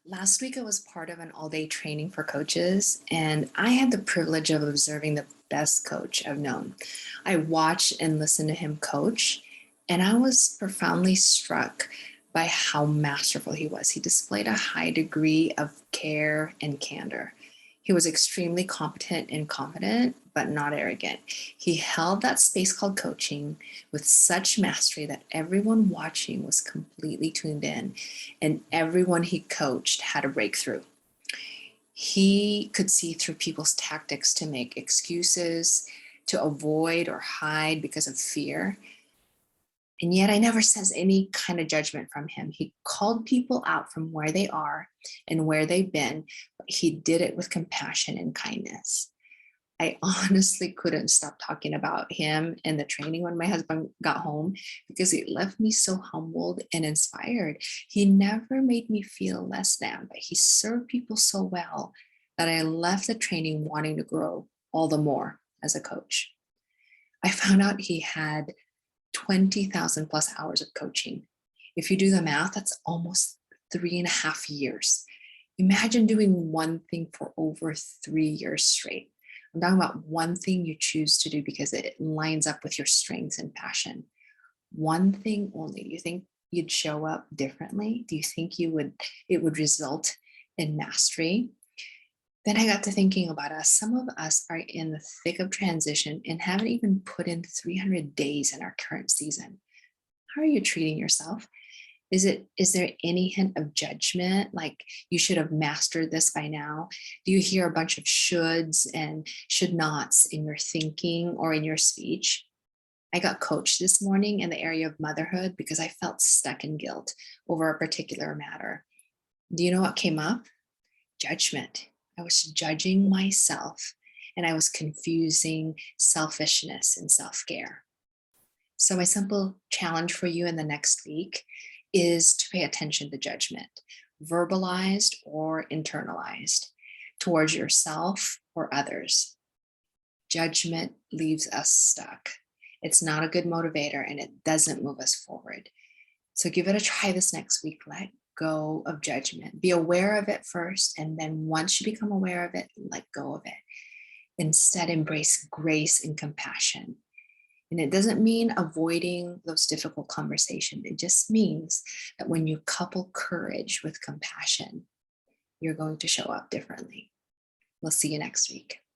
Last week, I was part of an all day training for coaches, and I had the privilege of observing the best coach I've known. I watched and listened to him coach, and I was profoundly struck by how masterful he was. He displayed a high degree of care and candor. He was extremely competent and confident, but not arrogant. He held that space called coaching with such mastery that everyone watching was completely tuned in and everyone he coached had a breakthrough. He could see through people's tactics to make excuses, to avoid or hide because of fear. And yet, I never sense any kind of judgment from him. He called people out from where they are and where they've been, but he did it with compassion and kindness. I honestly couldn't stop talking about him and the training when my husband got home because it left me so humbled and inspired. He never made me feel less than, but he served people so well that I left the training wanting to grow all the more as a coach. I found out he had 20,000 plus hours of coaching. If you do the math, that's almost 3.5 years. Imagine doing one thing for over 3 years straight. I'm talking about one thing you choose to do because it lines up with your strengths and passion. One thing only. Do you think you'd show up differently? Do you think it would result in mastery? Then I got to thinking about us. Some of us are in the thick of transition and haven't even put in 300 days in our current season. How are you treating yourself? Is there any hint of judgment, like you should have mastered this by now? Do you hear a bunch of shoulds and should nots in your thinking or in your speech? I got coached this morning in the area of motherhood because I felt stuck in guilt over a particular matter. Do you know what came up? Judgment. I was judging myself and I was confusing selfishness and self-care. So, my simple challenge for you in the next week is to pay attention to judgment, verbalized or internalized, towards yourself or others. Judgment leaves us stuck. It's not a good motivator and it doesn't move us forward. So, give it a try this next week. Let go of judgment. Be aware of it first. And then, once you become aware of it, let go of it. Instead, embrace grace and compassion. And it doesn't mean avoiding those difficult conversations. It just means that when you couple courage with compassion, you're going to show up differently. We'll see you next week.